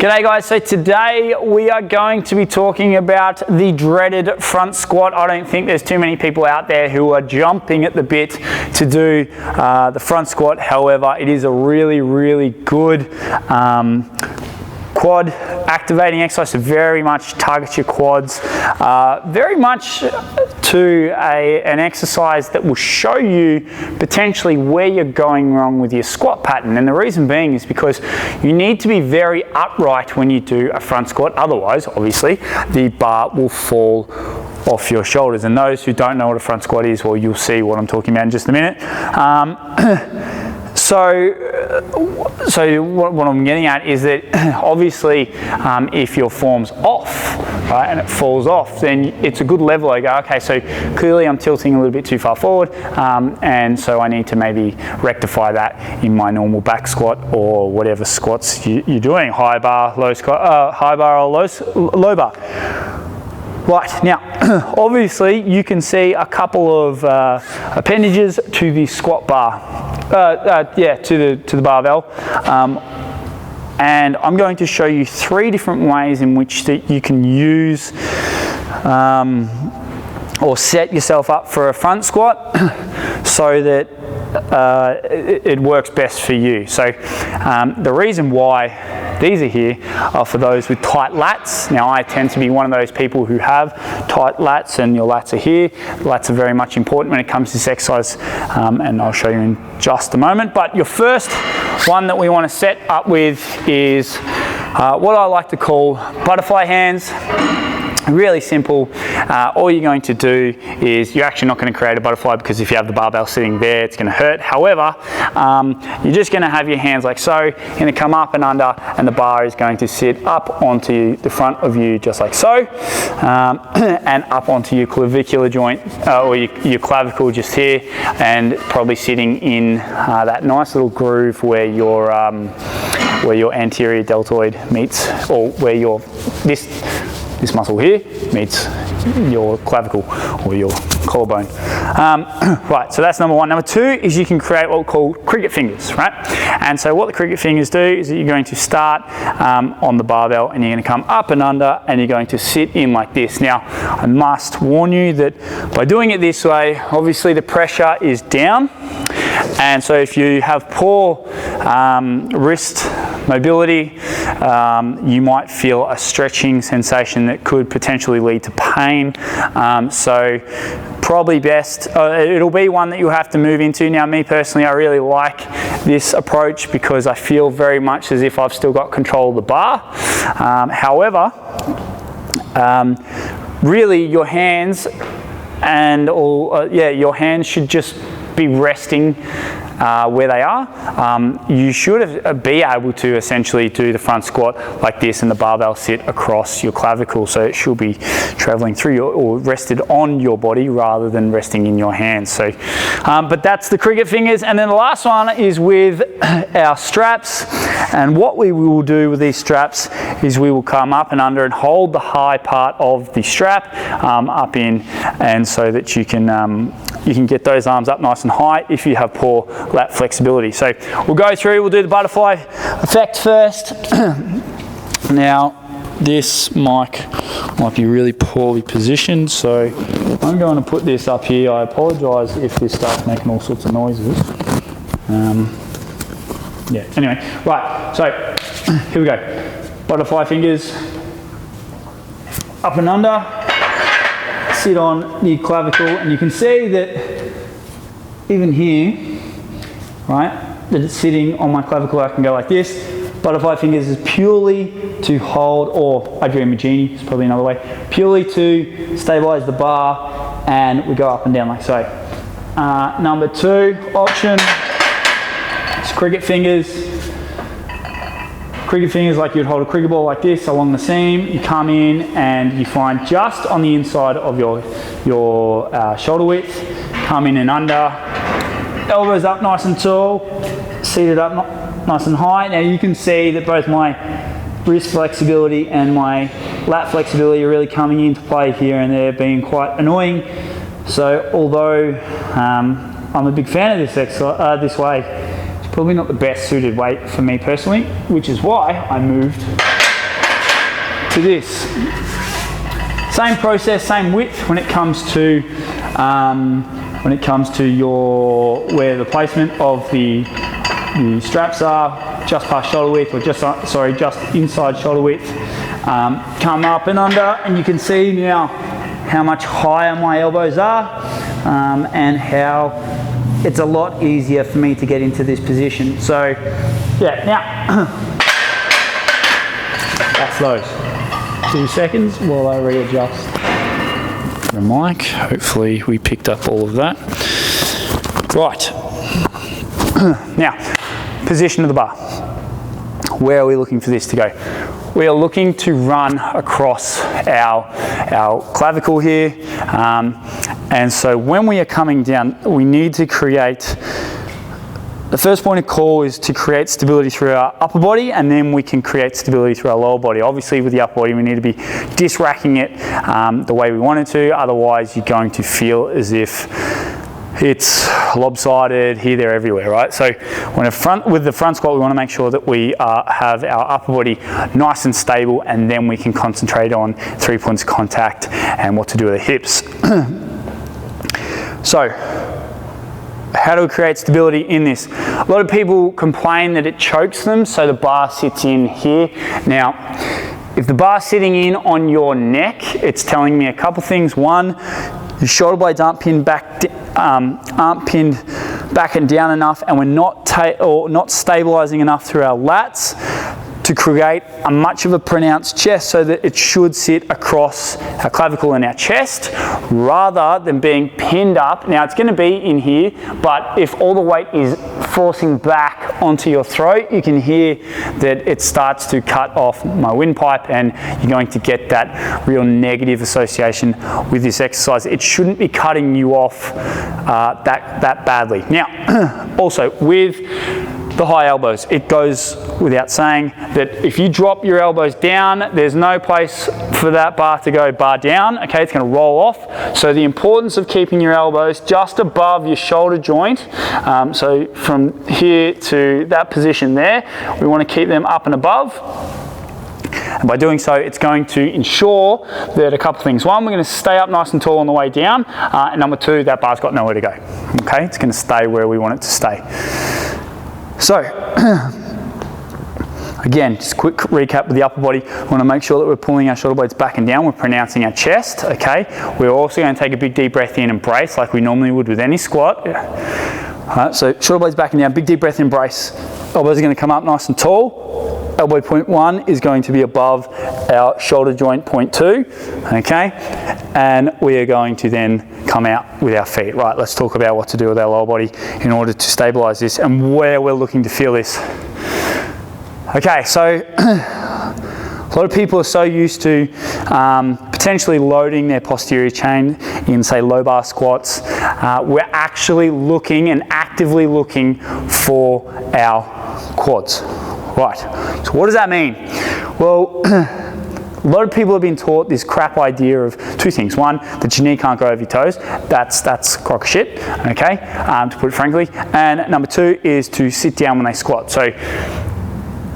G'day guys, so today we are going to be talking about the dreaded front squat. I don't think there's too many people out there who are jumping at the bit to do the front squat. However, it is a really good quad activating exercise to very much target your quads, very much to an exercise that will show you potentially where you're going wrong with your squat pattern. And the reason being is because you need to be very upright when you do a front squat, otherwise obviously the bar will fall off your shoulders. And those who don't know what a front squat is, well, you'll see what I'm talking about in just a minute. So what I'm getting at is that obviously if your form's off, right, and it falls off, then it's a good level. I go, okay, so clearly I'm tilting a little bit too far forward, and so I need to maybe rectify that in my normal back squat or whatever squats you're doing, high bar, low squat, high bar or low bar. Right, now obviously you can see a couple of appendages to the squat bar, to the barbell, and I'm going to show you 3 different ways in which that you can use or set yourself up for a front squat so that it works best for you. So the reason why these are here are for those with tight lats. Now I tend to be one of those people who have tight lats, and your lats are here. Lats are very much important when it comes to this exercise, and I'll show you in just a moment. But your first one that we want to set up with is what I like to call butterfly hands. Really simple. All you're going to do is you're actually not going to create a butterfly, because if you have the barbell sitting there, it's going to hurt. However, you're just going to have your hands like so. You're going to come up and under, and the bar is going to sit up onto the front of you just like so, and up onto your clavicular joint, or your clavicle just here, and probably sitting in that nice little groove where your anterior deltoid meets, or where this muscle here meets your clavicle or your collarbone. Right, so that's number 1. Number 2 is you can create what we call cricket fingers, right? And so what the cricket fingers do is that you're going to start on the barbell, and you're going to come up and under, and you're going to sit in like this. Now, I must warn you that by doing it this way, obviously the pressure is down. And so if you have poor wrist mobility, you might feel a stretching sensation that could potentially lead to pain. So probably best, it'll be one that you'll have to move into. Now, me personally, I really like this approach because I feel very much as if I've still got control of the bar. However, really your hands and your hands should just be resting where they are. You should be able to essentially do the front squat like this, and the barbell sit across your clavicle, so it should be traveling through or rested on your body rather than resting in your hands. So, but that's the cricket fingers. And then the last one is with our straps. And what we will do with these straps is we will come up and under and hold the high part of the strap up in, and so that you can get those arms up nice and high if you have poor lat flexibility. So we'll go through, we'll do the butterfly effect first. Now, this mic might be really poorly positioned, so I'm going to put this up here. I apologise if this starts making all sorts of noises. Anyway, right, so here we go. Butterfly fingers, up and under, sit on the clavicle, and you can see that even here, right, that it's sitting on my clavicle. I can go like this. Butterfly fingers is purely to hold, or Adrian is probably another way, purely to stabilize the bar, and we go up and down like so. Number 2 option is cricket fingers. Cricket fingers, like you'd hold a cricket ball like this along the seam. You come in and you find just on the inside of your shoulder width, come in and under, elbows up nice and tall, seated up nice and high. Now you can see that both my wrist flexibility and my lat flexibility are really coming into play here, and they're being quite annoying. So although I'm a big fan of this exercise, this way, it's probably not the best suited weight for me personally, which is why I moved to this. Same process, same width when it comes to where the placement of the straps are, just past shoulder width, or just inside shoulder width. Come up and under, and you can see now how much higher my elbows are, and how it's a lot easier for me to get into this position. So yeah, now that's those. 2 seconds while I readjust the mic. Hopefully we picked up all of that. Right. Now, position of the bar. Where are we looking for this to go? We are looking to run across our clavicle here. And so when we are coming down, we need to create, the first point of call is to create stability through our upper body, and then we can create stability through our lower body. Obviously with the upper body, we need to be disc-racking it the way we want it to, otherwise you're going to feel as if it's lopsided here, there, everywhere, right? So with the front squat, we want to make sure that we have our upper body nice and stable, and then we can concentrate on 3 points of contact and what to do with the hips. So, how do we create stability in this? A lot of people complain that it chokes them, so the bar sits in here. Now, if the bar's sitting in on your neck, it's telling me a couple things. One, your shoulder blades aren't pinned back and down enough, and we're not stabilizing enough through our lats to create a much of a pronounced chest, so that it should sit across our clavicle and our chest rather than being pinned up. Now it's going to be in here, but if all the weight is forcing back onto your throat, you can hear that it starts to cut off my windpipe, and you're going to get that real negative association with this exercise. It shouldn't be cutting you off that badly. Now, also with the high elbows, it goes without saying that if you drop your elbows down, there's no place for that bar to go bar down, okay? It's going to roll off. So the importance of keeping your elbows just above your shoulder joint, so from here to that position there, we want to keep them up and above. And by doing so, it's going to ensure that a couple of things. One, we're going to stay up nice and tall on the way down, and number two, that bar's got nowhere to go, okay? It's going to stay where we want it to stay. So, again, just a quick recap with the upper body. We want to make sure that we're pulling our shoulder blades back and down. We're pronouncing our chest, okay? We're also going to take a big deep breath in and brace like we normally would with any squat. All right, so shoulder blades back and down, big deep breath in, brace. Elbows are going to come up nice and tall. Elbow point 1 is going to be above our shoulder joint point 2, okay? And we are going to then come out with our feet. Right, let's talk about what to do with our lower body in order to stabilize this and where we're looking to feel this. Okay, so a lot of people are so used to potentially loading their posterior chain in, say, low bar squats. We're actually looking and actively looking for our quads. Right, so what does that mean? Well, a lot of people have been taught this crap idea of two things. One, that your knee can't go over your toes. That's crock of shit, okay, to put it frankly. And number two is to sit down when they squat. So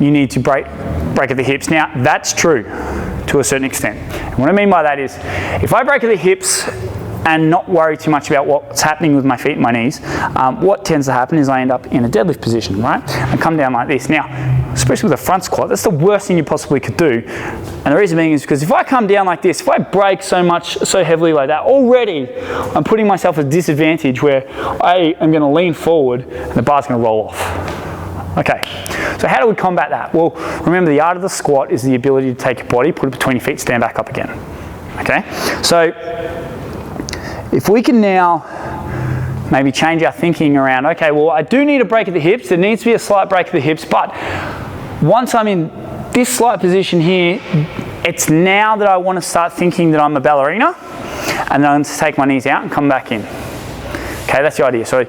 you need to break at the hips. Now, that's true to a certain extent. And what I mean by that is, if I break at the hips and not worry too much about what's happening with my feet and my knees, what tends to happen is I end up in a deadlift position, right? And come down like this. Now, especially with a front squat, that's the worst thing you possibly could do. And the reason being is because if I come down like this, if I break so heavily like that, already I'm putting myself at a disadvantage where I am going to lean forward and the bar's going to roll off. Okay, so how do we combat that? Well, remember, the art of the squat is the ability to take your body, put it between your feet, stand back up again. Okay, so if we can now maybe change our thinking around, okay, well, I do need a break at the hips. There needs to be a slight break at the hips, but once I'm in this slight position here, it's now that I want to start thinking that I'm a ballerina, and then I'm going to take my knees out and come back in. Okay, that's the idea. So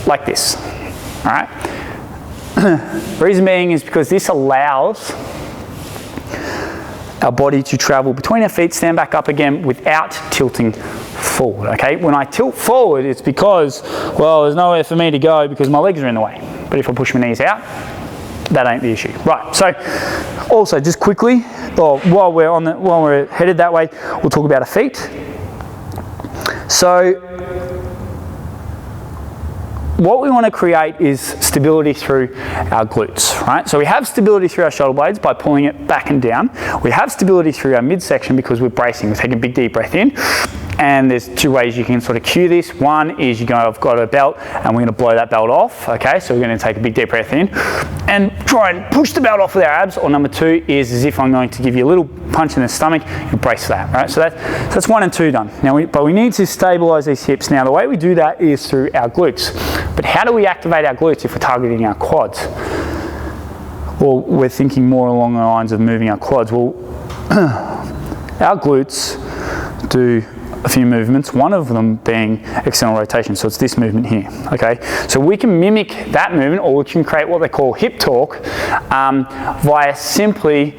like this, all right? The reason being is because this allows our body to travel between our feet, stand back up again without tilting forward, okay? When I tilt forward, it's because, well, there's nowhere for me to go because my legs are in the way. But if I push my knees out, that ain't the issue. Right, so also just quickly, or while we're headed that way, we'll talk about our feet. So what we want to create is stability through our glutes, right? So we have stability through our shoulder blades by pulling it back and down. We have stability through our midsection because we're bracing. We're taking a big deep breath in. And there's two ways you can sort of cue this. One is you're going to, I've got a belt and we're going to blow that belt off, okay? So we're going to take a big deep breath in and try and push the belt off with our abs. Or number two is as if I'm going to give you a little punch in the stomach and brace for that, right? So that's 1 and 2 done. Now, but we need to stabilize these hips. Now, the way we do that is through our glutes. But how do we activate our glutes if we're targeting our quads? Well, we're thinking more along the lines of moving our quads. Well, our glutes do a few movements, one of them being external rotation. So it's this movement here, okay? So we can mimic that movement, or we can create what they call hip torque via simply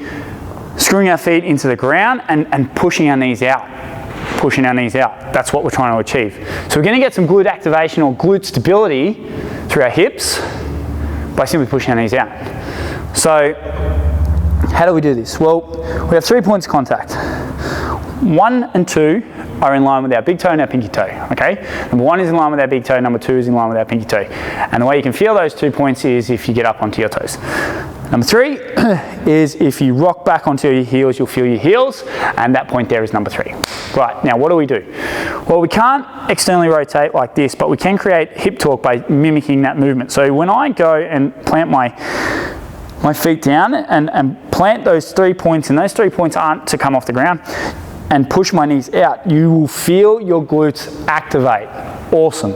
screwing our feet into the ground and pushing our knees out. Pushing our knees out. That's what we're trying to achieve. So we're going to get some glute activation or glute stability through our hips by simply pushing our knees out. So how do we do this? Well, we have 3 points of contact. 1 and 2 are in line with our big toe and our pinky toe, okay? Number 1 is in line with our big toe, number 2 is in line with our pinky toe. And the way you can feel those 2 points is if you get up onto your toes. Number 3 is if you rock back onto your heels, you'll feel your heels, and that point there is number 3. Right, now what do we do? Well, we can't externally rotate like this, but we can create hip torque by mimicking that movement. So when I go and plant my feet down and plant those 3 points, and those 3 points aren't to come off the ground, and push my knees out, you will feel your glutes activate. Awesome.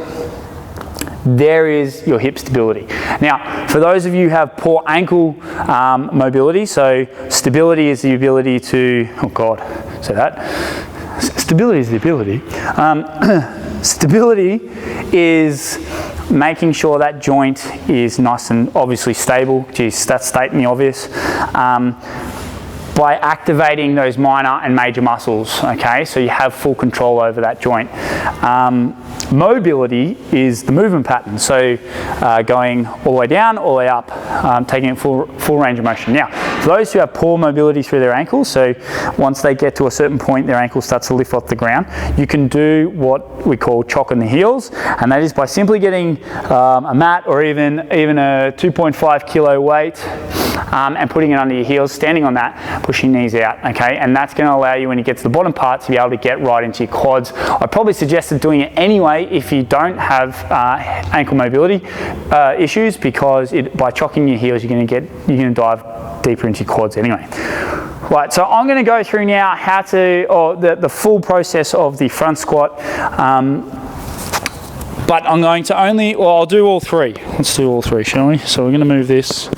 There is your hip stability. Now, for those of you who have poor ankle mobility, so stability is the ability to, oh God, say that. Stability is the ability. Stability is making sure that joint is nice and obviously stable. Geez, that's stating the obvious. By activating those minor and major muscles, okay? So you have full control over that joint. Mobility is the movement pattern, so going all the way down, all the way up, taking it full range of motion. Now, for those who have poor mobility through their ankles, so once they get to a certain point, their ankle starts to lift off the ground, you can do what we call chock in the heels, and that is by simply getting a mat or even a 2.5 kilo weight and putting it under your heels, standing on that, pushing knees out, okay? And that's going to allow you, when you get to the bottom part, to be able to get right into your quads. I probably suggested doing it anyway if you don't have ankle mobility issues, because by chocking your heels, you're going to dive deeper into your quads anyway. Right, so I'm going to go through now how to, or the full process of the front squat. But I'm going to I'll do all 3. Let's do all 3, shall we? So we're going to move this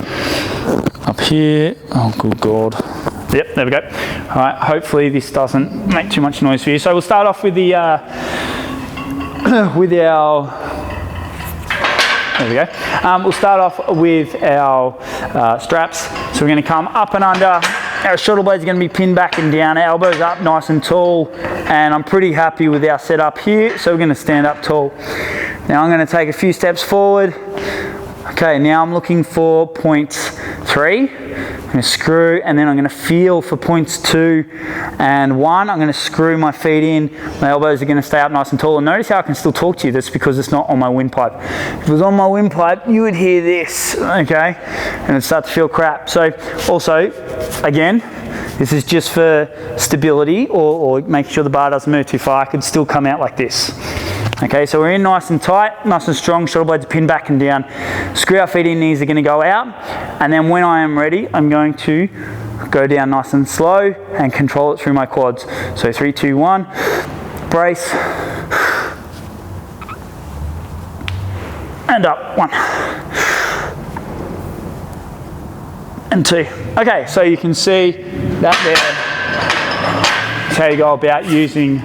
up here. Oh, good God. Yep, there we go. All right, hopefully this doesn't make too much noise for you. So we'll start off with the, there we go. We'll start off with our straps. So we're going to come up and under. Our shoulder blades are going to be pinned back and down, elbows up nice and tall, and I'm pretty happy with our setup here, so we're going to stand up tall. Now I'm going to take a few steps forward. Okay, now I'm looking for point 3. I'm going to screw, and then I'm going to feel for points 2 and 1. I'm going to screw my feet in. My elbows are going to stay up nice and tall. And notice how I can still talk to you. That's because it's not on my windpipe. If it was on my windpipe, you would hear this, okay? And it'd start to feel crap. So also, again, this is just for stability or making sure the bar doesn't move too far. I could still come out like this. Okay, so we're in nice and tight, nice and strong, shoulder blades pinned back and down. Screw our feet in, knees are going to go out. And then when I am ready, I'm going to go down nice and slow and control it through my quads. So 3, 2, 1, brace. And up, 1. And 2. Okay, so you can see that there. That's how you go about using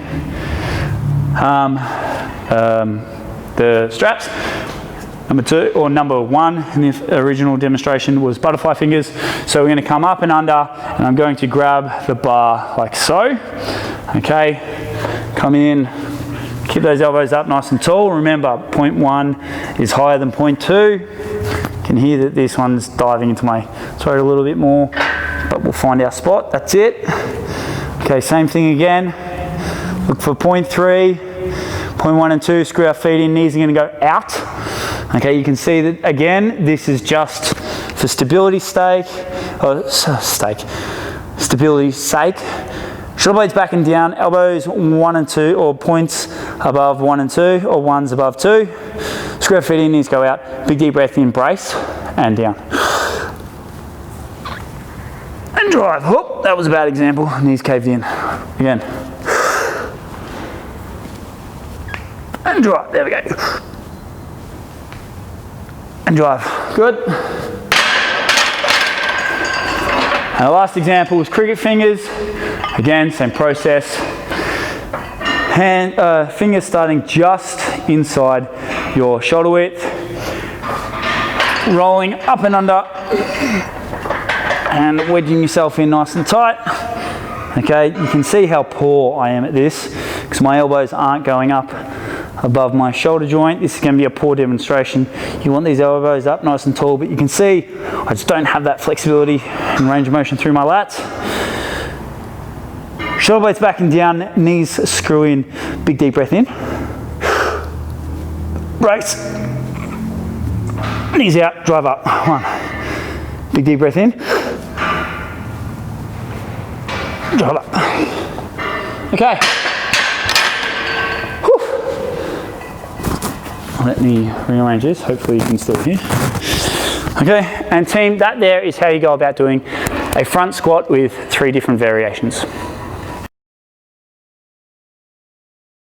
the straps. Number 2, or number 1 in the original demonstration was butterfly fingers. So we're going to come up and under, and I'm going to grab the bar like so. Okay, come in, Keep those elbows up nice and tall. Remember, point 1 is higher than point 2. You can hear that this one's diving into my throat a little bit more, but we'll find our spot. That's it. Okay, same thing again. Look for point 3, point 1 and 2. Screw our feet in. Knees are going to go out. Okay, you can see that again. This is just for stability's sake. Stability's sake. Shoulder blades back and down, elbows 1 and 2, or points above 1 and 2, or 1's above 2. Screw our feet in, knees go out. Big deep breath in, brace, and down. And drive. Oh, that was a bad example. Knees caved in. Again. And drive. There we go. And drive. Good. And the last example is cricket fingers. Again, same process. Fingers starting just inside your shoulder width. Rolling up and under. And wedging yourself in nice and tight. Okay, you can see how poor I am at this because my elbows aren't going up above my shoulder joint. This is going to be a poor demonstration. You want these elbows up nice and tall, but you can see I just don't have that flexibility and range of motion through my lats. Shoulder blades back and down, knees screw in, big deep breath in. Brace. Knees out, drive up. 1. Big deep breath in. Drive up. Okay. Whew. Let me rearrange this, hopefully you can still hear. Okay, and team, that there is how you go about doing a front squat with 3 different variations.